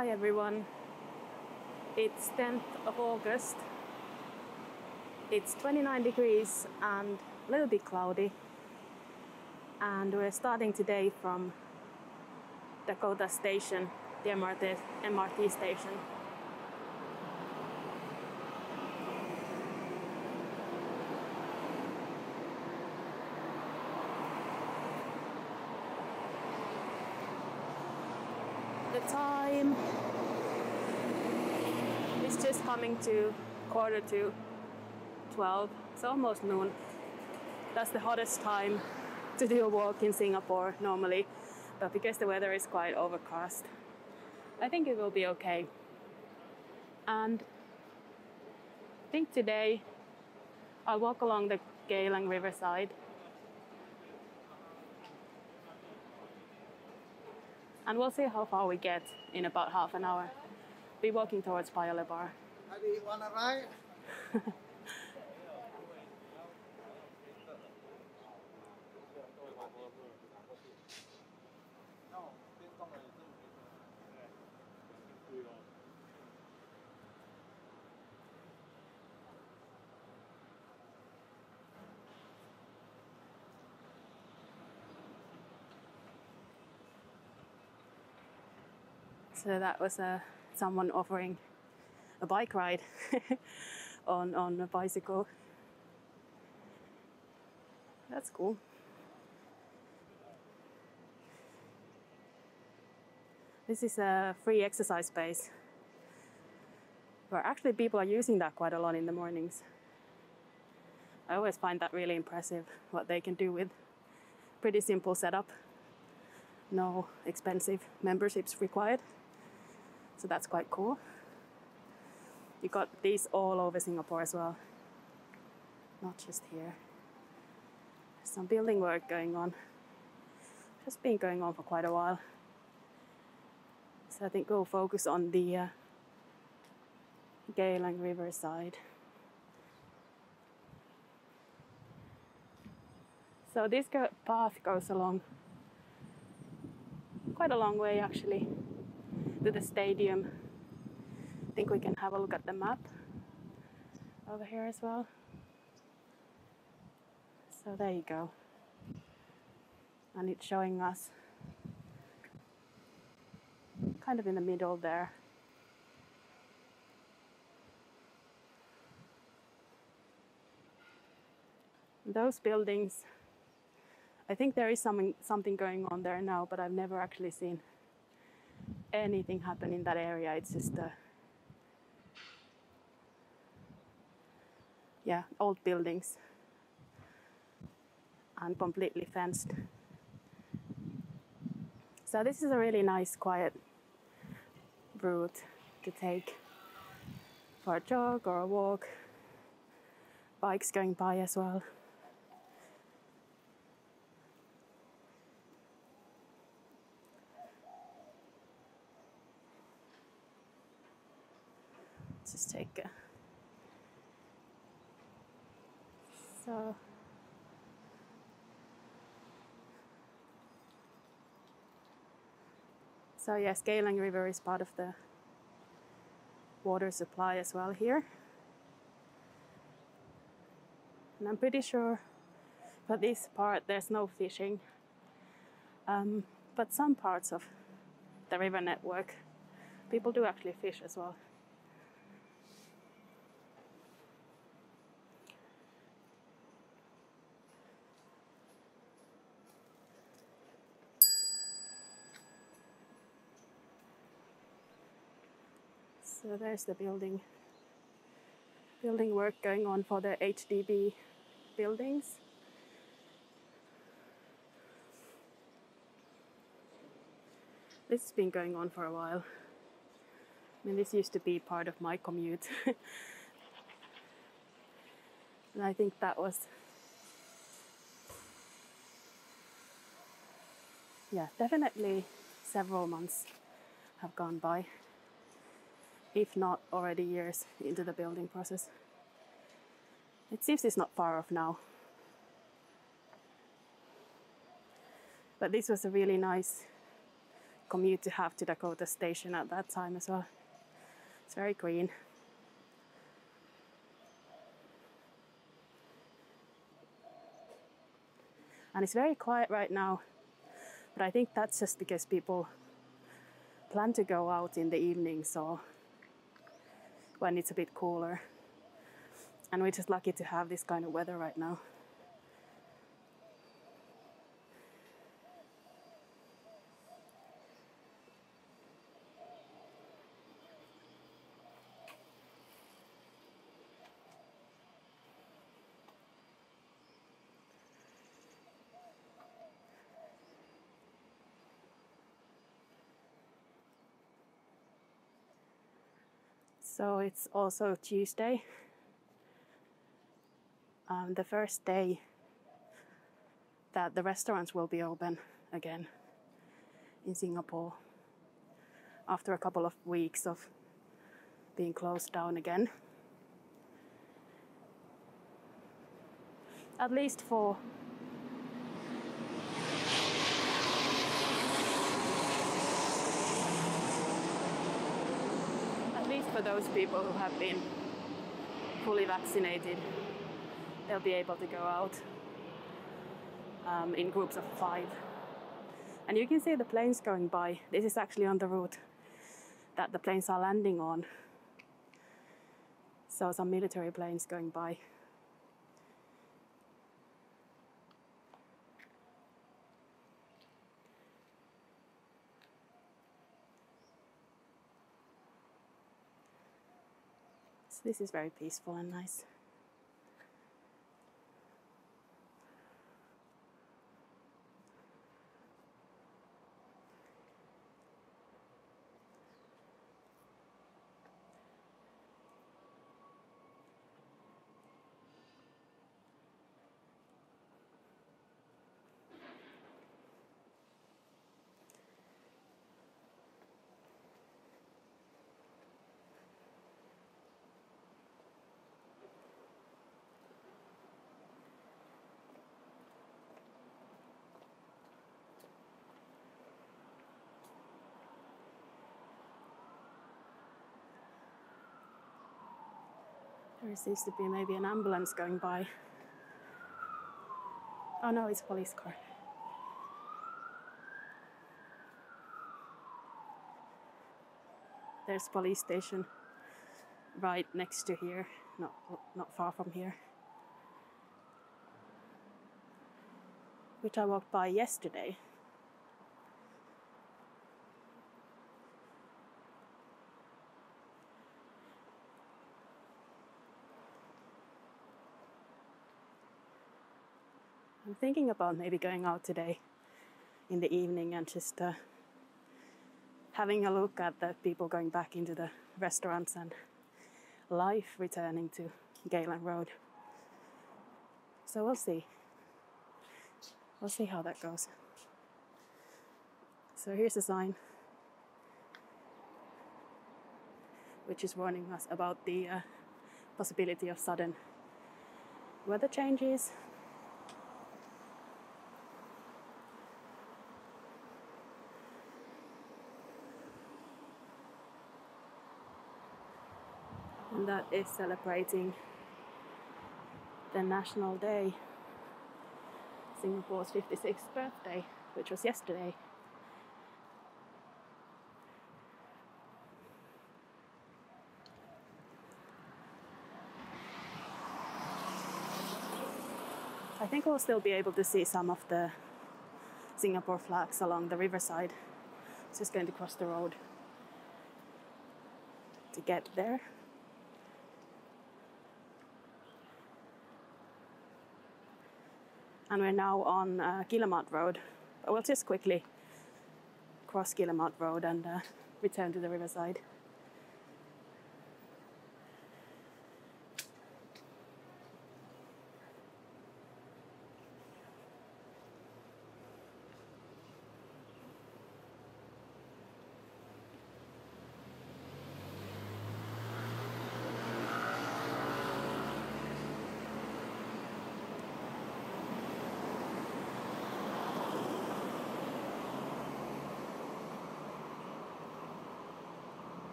Hi everyone, it's 10th of August, it's 29 degrees and a little bit cloudy, and we're starting today from Dakota station, the MRT station. The time is just coming to 11:45, it's almost noon. That's the hottest time to do a walk in Singapore normally, but because the weather is quite overcast, I think it will be okay. And I think today I'll walk along the Geylang Riverside. And we'll see how far we get in about half an hour. Be walking towards Paya Lebar. You wanna ride? So that was someone offering a bike ride on a bicycle. That's cool. This is a free exercise space where actually people are using that quite a lot in the mornings. I always find that really impressive, what they can do with pretty simple setup. No expensive memberships required. So that's quite cool. You got these all over Singapore as well, not just here. There's some building work going on. Just been going on for quite a while. So I think we'll focus on the Geylang Riverside. So this path goes along quite a long way actually to the stadium. I think we can have a look at the map over here as well. So there you go. And it's showing us kind of in the middle there. Those buildings, I think there is something going on there now, but I've never actually seen anything happen in that area. It's just old buildings and completely fenced. So this is a really nice quiet route to take for a jog or a walk. Bikes going by as well. Let's just take a... So yes, Geylang River is part of the water supply as well here. And I'm pretty sure for this part there's no fishing. But some parts of the river network, people do actually fish as well. So there's the building work going on for the HDB buildings. This has been going on for a while. I mean, this used to be part of my commute. And I think that was, definitely several months have gone by, if not already years into the building process. It seems it's not far off now. But this was a really nice commute to have to Dakota station at that time as well. It's very green. And it's very quiet right now, but I think that's just because people plan to go out in the evening, so when it's a bit cooler. And we're just lucky to have this kind of weather right now. So it's also Tuesday, the first day that the restaurants will be open again in Singapore after a couple of weeks of being closed down again. At least for those people who have been fully vaccinated, they'll be able to go out in groups of 5. And you can see the planes going by. This is actually on the route that the planes are landing on. So some military planes going by. So this is very peaceful and nice. There seems to be maybe an ambulance going by. Oh no, it's a police car. There's a police station right next to here, not far from here, which I walked by yesterday. I'm thinking about maybe going out today in the evening and just having a look at the people going back into the restaurants and life returning to Geylang Road. So we'll see. We'll see how that goes. So here's a sign which is warning us about the possibility of sudden weather changes. And that is celebrating the National Day, Singapore's 56th birthday, which was yesterday. I think we'll still be able to see some of the Singapore flags along the riverside. Just going to cross the road to get there. And we're now on Geylang Road. But we'll just quickly cross Geylang Road and return to the riverside.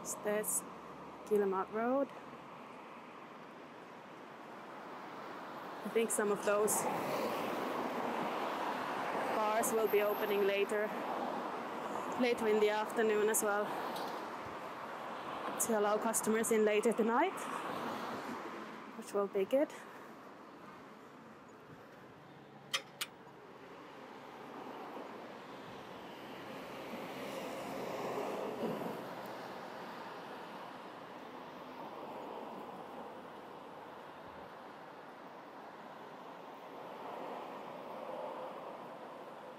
So there's Geylang Road. I think some of those bars will be opening later in the afternoon as well, to allow customers in later tonight, which will be good.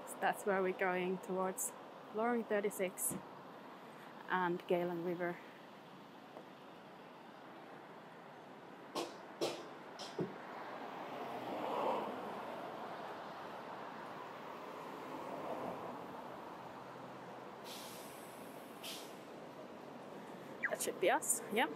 So that's where we're going, towards Lorry 36 and Geylang River. That should be us, yeah.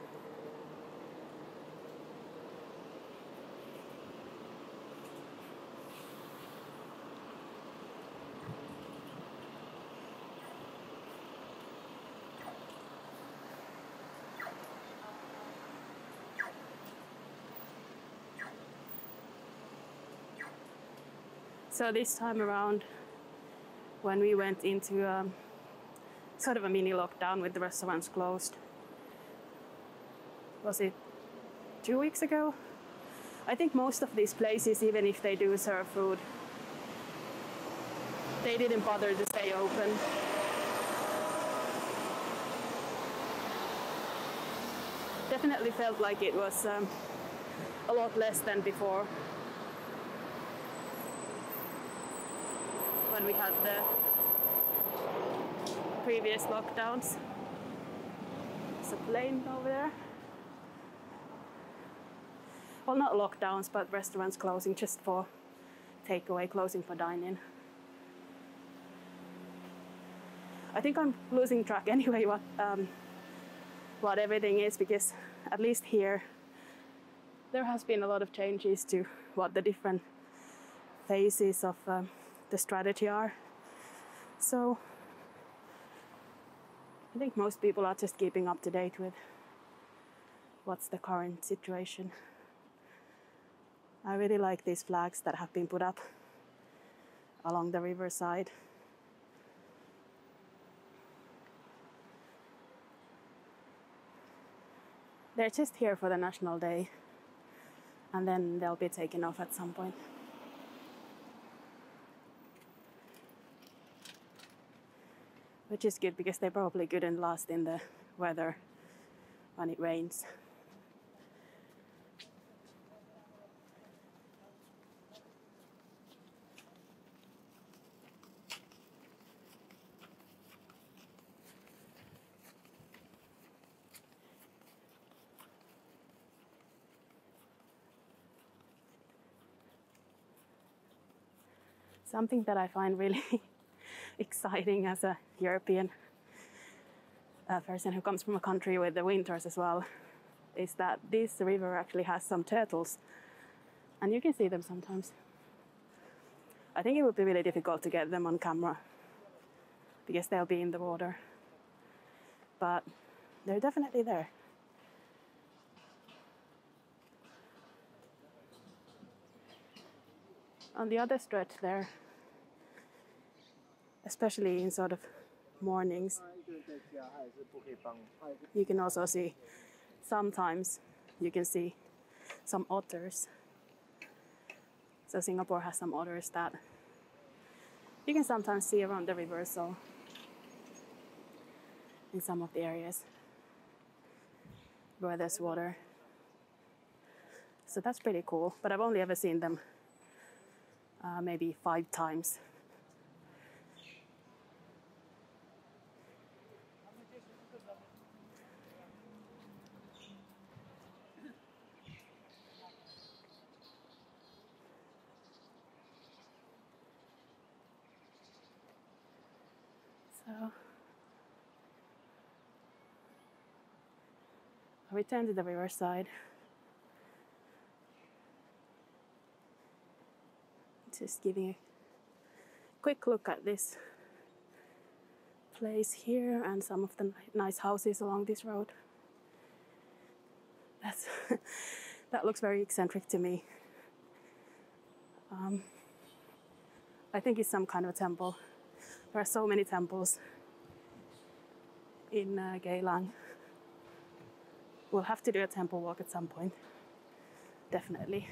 So this time around, when we went into sort of a mini lockdown with the restaurants closed, was it 2 weeks ago? I think most of these places, even if they do serve food, they didn't bother to stay open. Definitely felt like it was a lot less than before, when we had the previous lockdowns. There's a plane over there. Well, not lockdowns, but restaurants closing just for takeaway, closing for dine-in. I think I'm losing track anyway what everything is, because at least here there has been a lot of changes to what the different phases of the strategy are. So I think most people are just keeping up to date with what's the current situation. I really like these flags that have been put up along the riverside. They're just here for the National Day, and then they'll be taken off at some point. Which is good, because they probably couldn't last in the weather when it rains. Something that I find really exciting as a European person who comes from a country with the winters as well, is that this river actually has some turtles, and you can see them sometimes. I think it would be really difficult to get them on camera because they'll be in the water, but they're definitely there. On the other stretch there, especially in sort of mornings, you can also see, sometimes you can see some otters. So Singapore has some otters that you can sometimes see around the river, so in some of the areas where there's water. So that's pretty cool, but I've only ever seen them maybe 5 times. So I return to the riverside. Just giving a quick look at this place here and some of the nice houses along this road. That looks very eccentric to me. I think it's some kind of a temple. There are so many temples in Geylang. We'll have to do a temple walk at some point, definitely.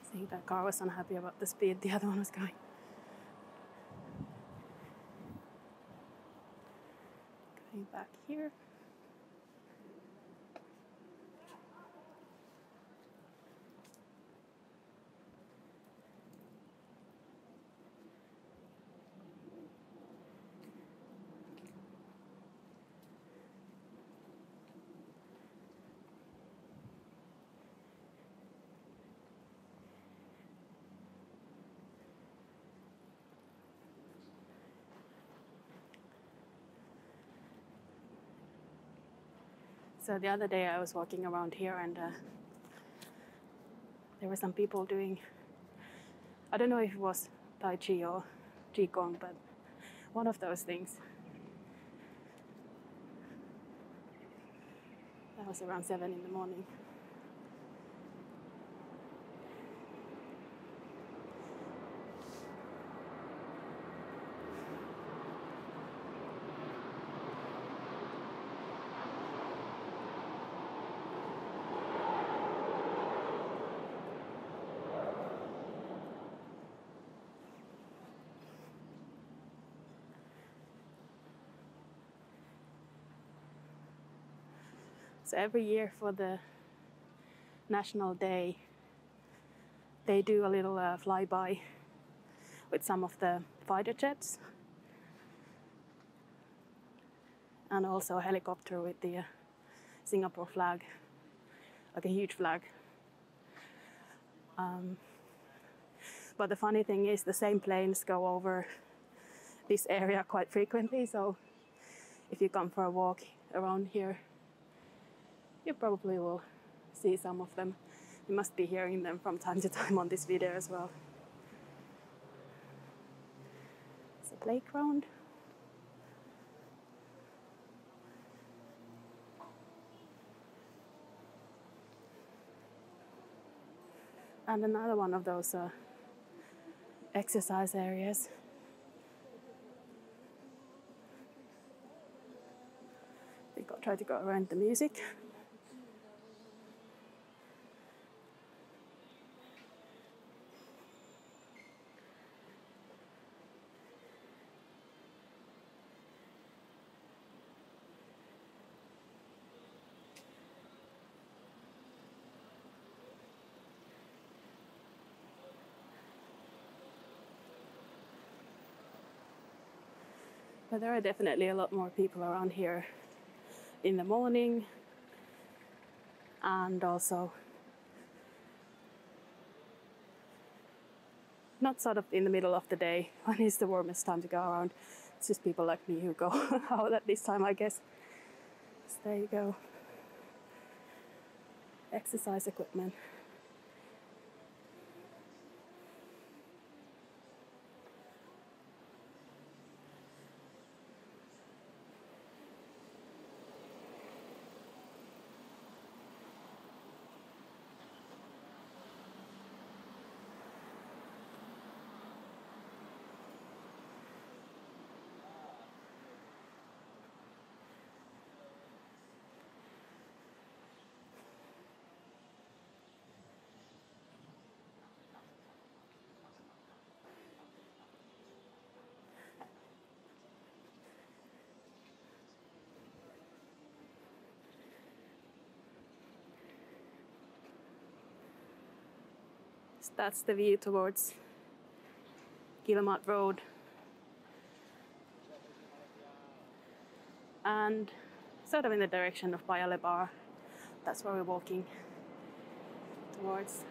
I think that car was unhappy about the speed the other one was going. Going back here. So the other day I was walking around here and there were some people doing, I don't know if it was Tai Chi or Qigong, but one of those things. That was around 7 in the morning. So every year for the National Day, they do a little flyby with some of the fighter jets and also a helicopter with the Singapore flag, like a huge flag. But the funny thing is the same planes go over this area quite frequently, so if you come for a walk around here, you probably will see some of them. You must be hearing them from time to time on this video as well. It's a playground. And another one of those exercise areas. I think I'll try to go around the music. But there are definitely a lot more people around here in the morning and also not sort of in the middle of the day when it's the warmest time to go around. It's just people like me who go out at this time, I guess. So there you go. Exercise equipment. So that's the view towards Geylang Road. And sort of in the direction of Paya Lebar. That's where we're walking towards.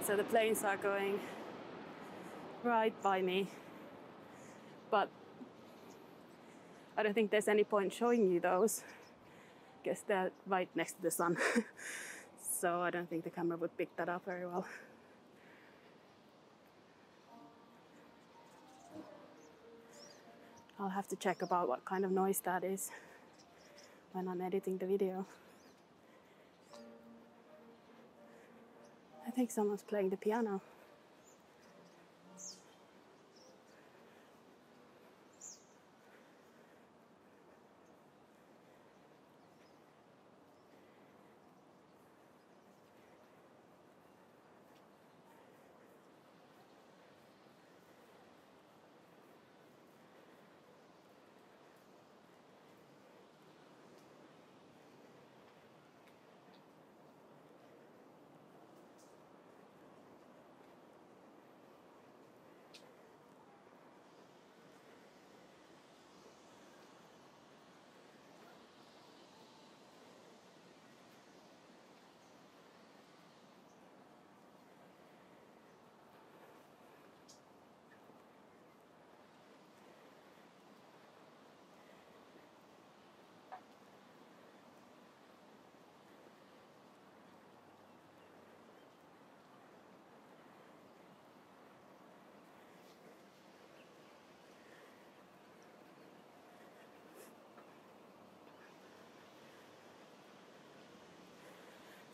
So the planes are going right by me, but I don't think there's any point showing you those because they're right next to the sun. So I don't think the camera would pick that up very well. I'll have to check about what kind of noise that is when I'm editing the video. I think someone's playing the piano.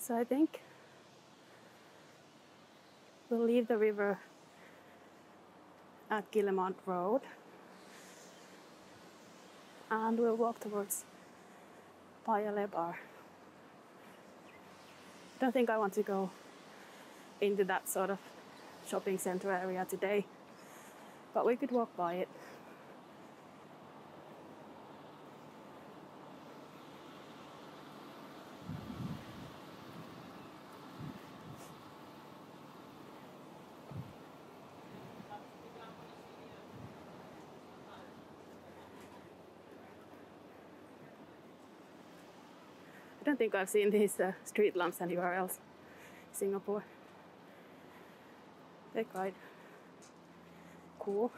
So I think we'll leave the river at Geylang Road and we'll walk towards Paya Lebar. I don't think I want to go into that sort of shopping center area today, but we could walk by it. I don't think I've seen these street lamps anywhere else in Singapore. They're quite cool.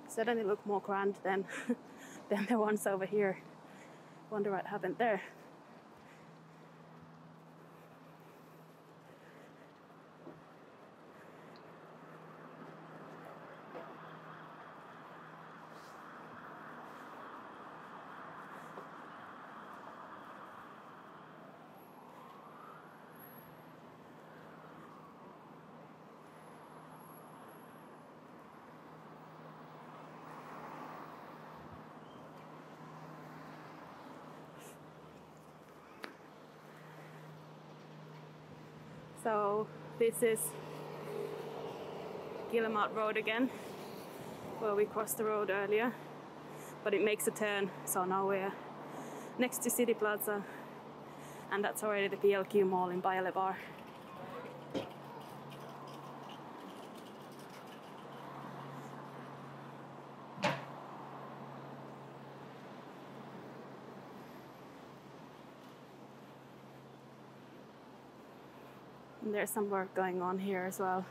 Suddenly look more grand than the ones over here. Wonder what happened there. So this is Geylang Road again, where we crossed the road earlier, but it makes a turn, so now we're next to City Plaza, and that's already the PLQ Mall in Paya Lebar. And there's some work going on here as well.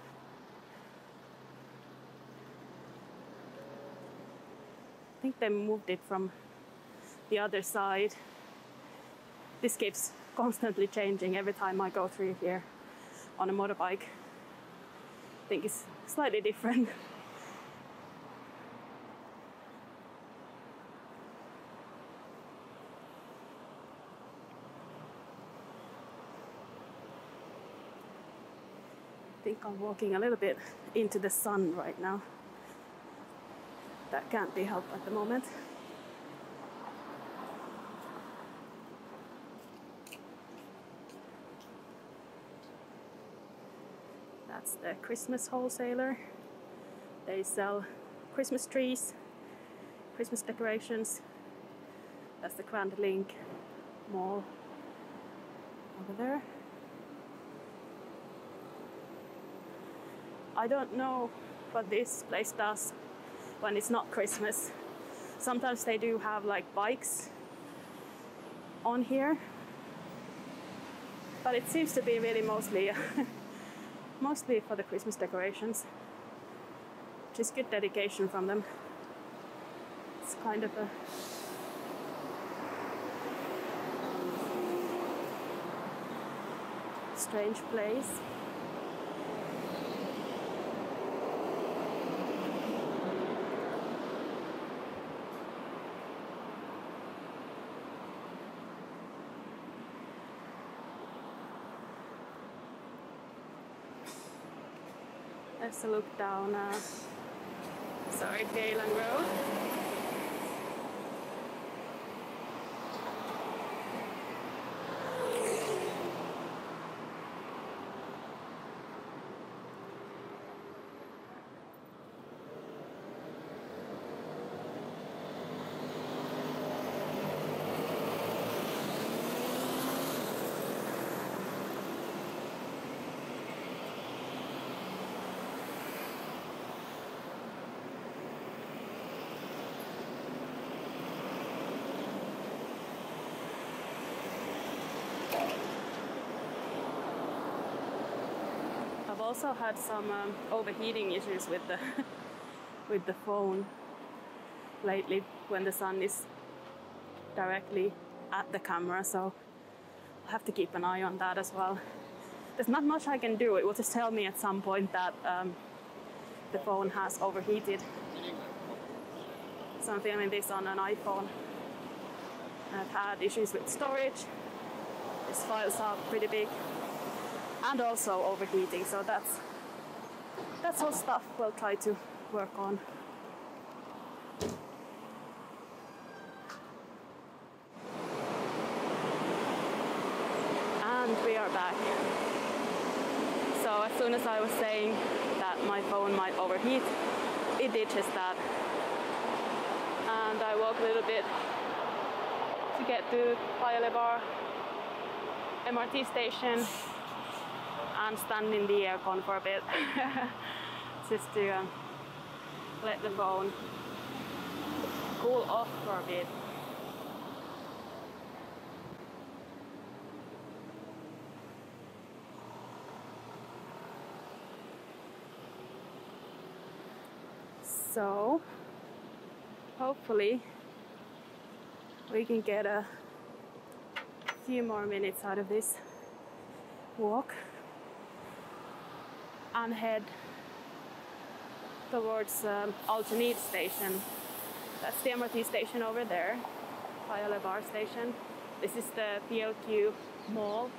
I think they moved it from the other side. This keeps constantly changing every time I go through here on a motorbike. I think it's slightly different. I think I'm walking a little bit into the sun right now. that can't be helped at the moment. That's the Christmas wholesaler. They sell Christmas trees, Christmas decorations. That's the Grand Link Mall over there. I don't know what this place does when it's not Christmas. Sometimes they do have like bikes on here, but it seems to be really mostly mostly for the Christmas decorations, which is good dedication from them. It's kind of a strange place. Let's look down, Geylang Road. I've also had some overheating issues with the with the phone lately when the sun is directly at the camera, so I'll have to keep an eye on that as well. There's not much I can do. It will just tell me at some point that the phone has overheated. So I'm filming this on an iPhone. I've had issues with storage. These files are pretty big. And also overheating, so that's all stuff we'll try to work on. And we are back. So as soon as I was saying that my phone might overheat, it did just that. And I walked a little bit to get to Paya Lebar MRT station and stand in the aircon for a bit just to let the phone cool off for a bit. So hopefully we can get a few more minutes out of this walk and head towards Aljunied station. That's the MRT station over there, Paya Lebar station. This is the PLQ mall.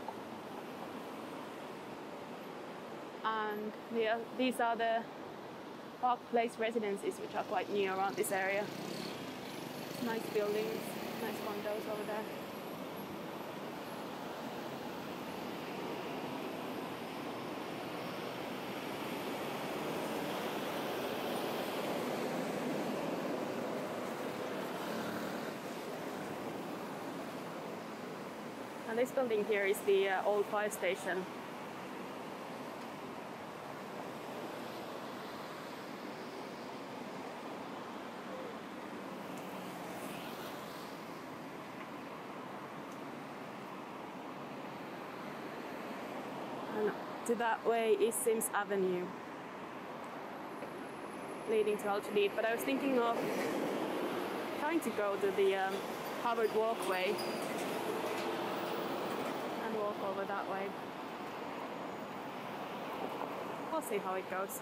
And these are the Park Place residences, which are quite new around this area. Nice buildings, nice condos over there. And this building here is the old fire station. And to that way is Sims Avenue, leading to Aljunied. But I was thinking of trying to go to the covered walkway and walk over that way. We'll see how it goes.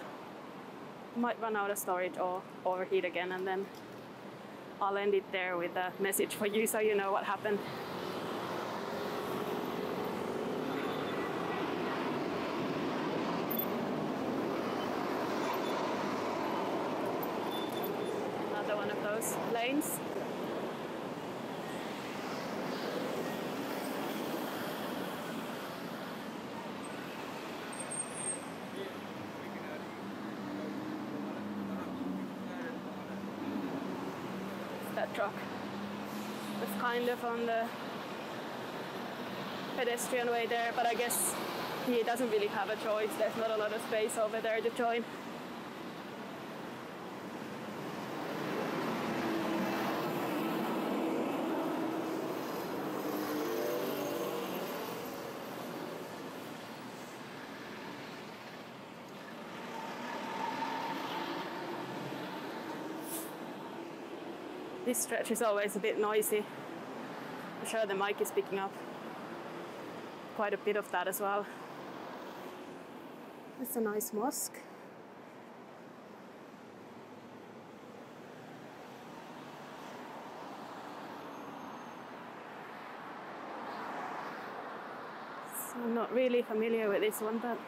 Might run out of storage or overheat again, and then I'll end it there with a message for you so you know what happened. those lanes. That truck was kind of on the pedestrian way there, but I guess he doesn't really have a choice. There's not a lot of space over there to join. This stretch is always a bit noisy. I'm sure the mic is picking up quite a bit of that as well. It's a nice mosque. So I'm not really familiar with this one, but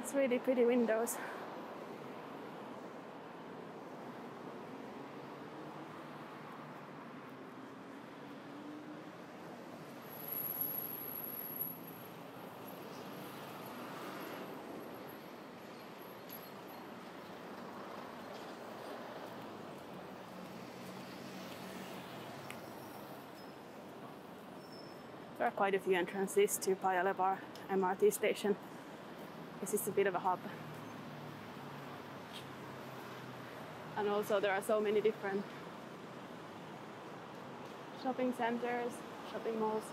it's really pretty windows. There are quite a few entrances to Paya Lebar MRT station. This is a bit of a hub. And also there are so many different shopping centers, shopping malls.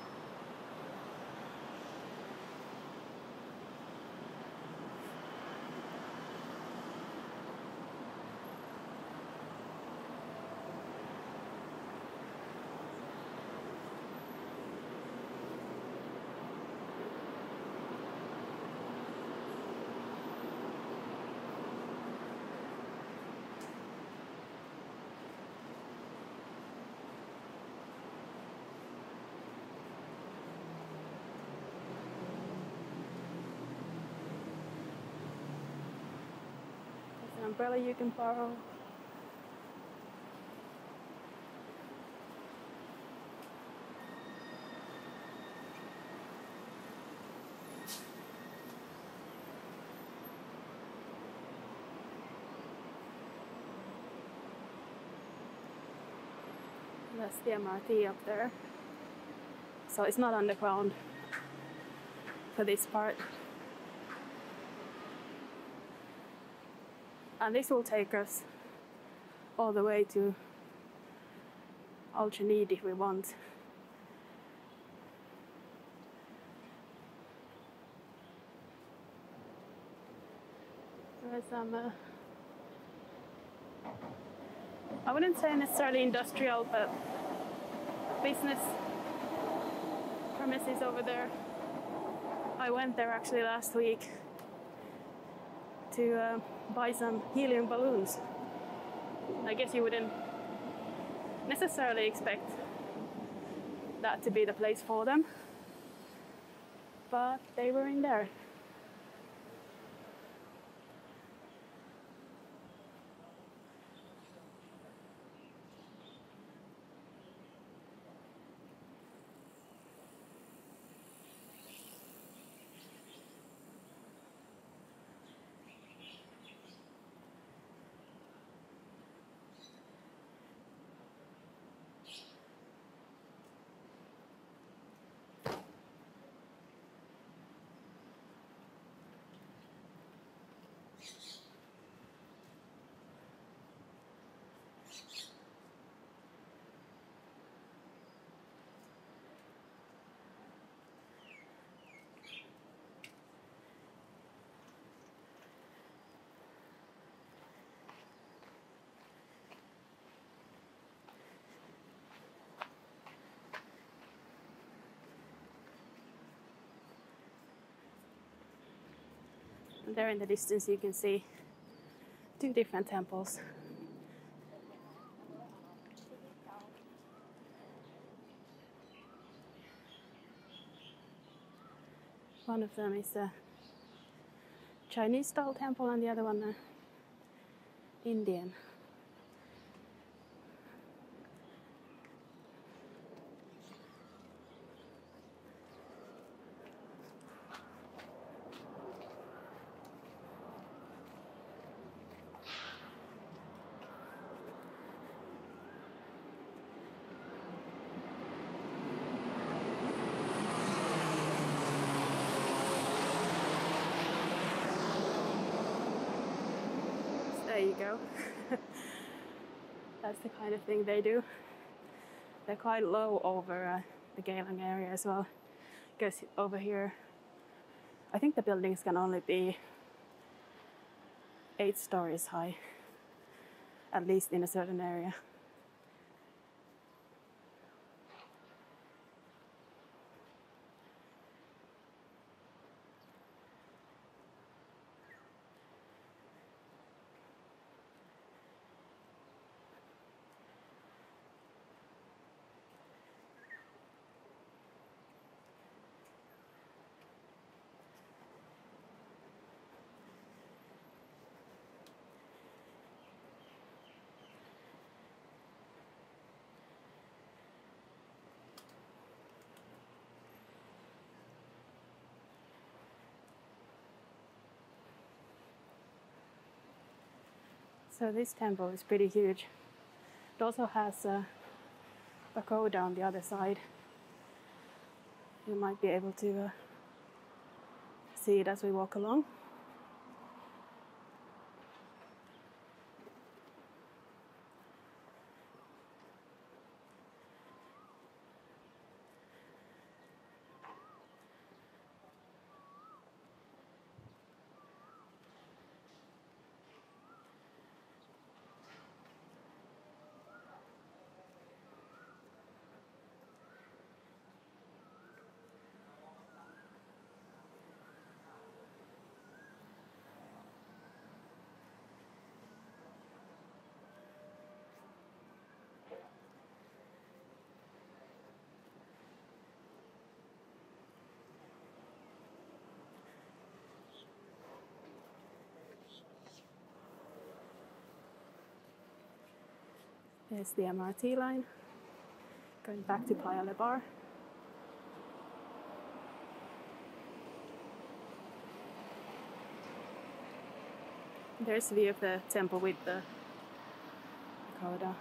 Umbrella you can borrow. That's the MRT up there. So it's not underground for this part. And this will take us all the way to Aljunied if we want. There's some, I wouldn't say necessarily industrial, but business premises over there. I went there actually last week to buy some helium balloons. I guess you wouldn't necessarily expect that to be the place for them, but they were in there. And there in the distance you can see two different temples. One of them is a Chinese style temple and the other one a Indian. There you go. That's the kind of thing they do. They're quite low over the Geylang area as well. Because over here, I think the buildings can only be 8 stories high, at least in a certain area. So this temple is pretty huge. It also has a pagoda on the other side. You might be able to see it as we walk along. There's the MRT line going back to Paya Lebar. There's a view of the temple with the pagoda.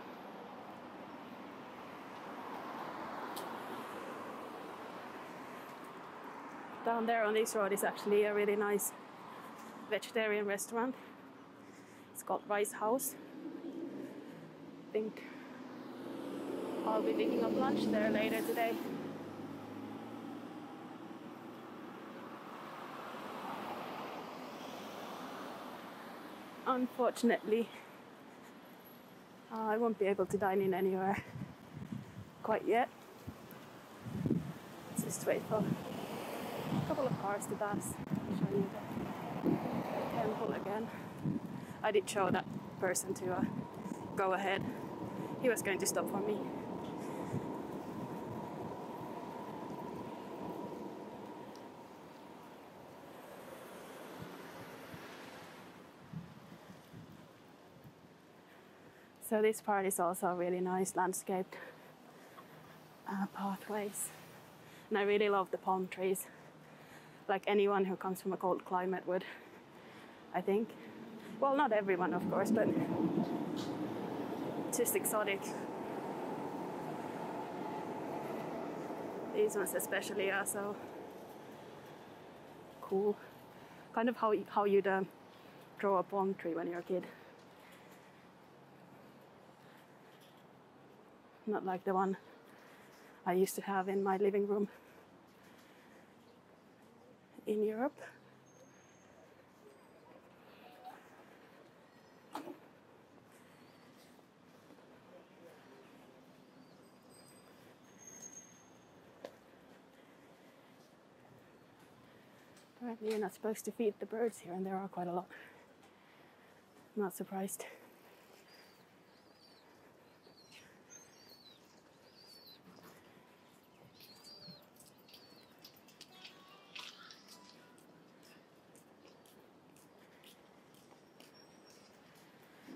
Down there on this road is actually a really nice vegetarian restaurant. It's called Rice House. I think I'll be picking up lunch there later today. Unfortunately, I won't be able to dine in anywhere quite yet. Let's just wait for a couple of cars to pass. I'll show you the temple again. I did show that person to go ahead. He was going to stop for me. So this part is also really nice landscaped pathways. And I really love the palm trees. Like anyone who comes from a cold climate would, I think. Well, not everyone, of course, but just exotic. These ones especially are so cool. Kind of how you'd draw a palm tree when you're a kid. Not like the one I used to have in my living room in Europe. Apparently you're not supposed to feed the birds here, and there are quite a lot. I'm not surprised.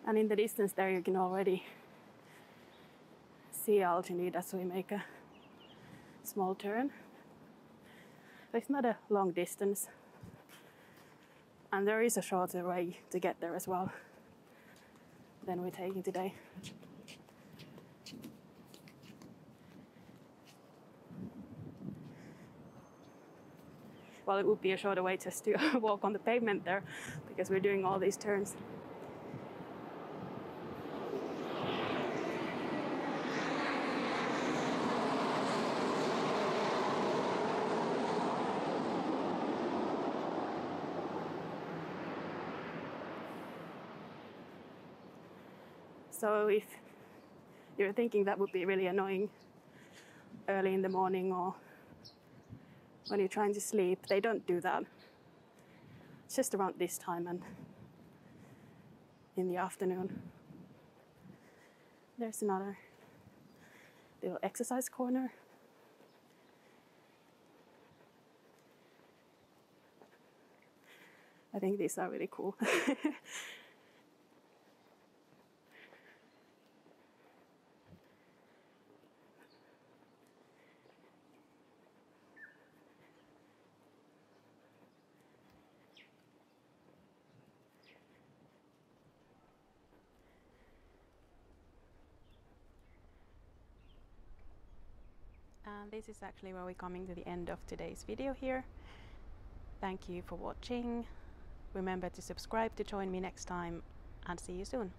And in the distance there you can already see Aljunied as we make a small turn. So it's not a long distance. And there is a shorter way to get there as well than we're taking today. Well, it would be a shorter way just to walk on the pavement there, because we're doing all these turns. So if you're thinking that would be really annoying early in the morning or when you're trying to sleep, they don't do that. It's just around this time and in the afternoon. There's another little exercise corner. I think these are really cool. And this is actually where we're coming to the end of today's video here. Thank you for watching. Remember to subscribe to join me next time, and see you soon.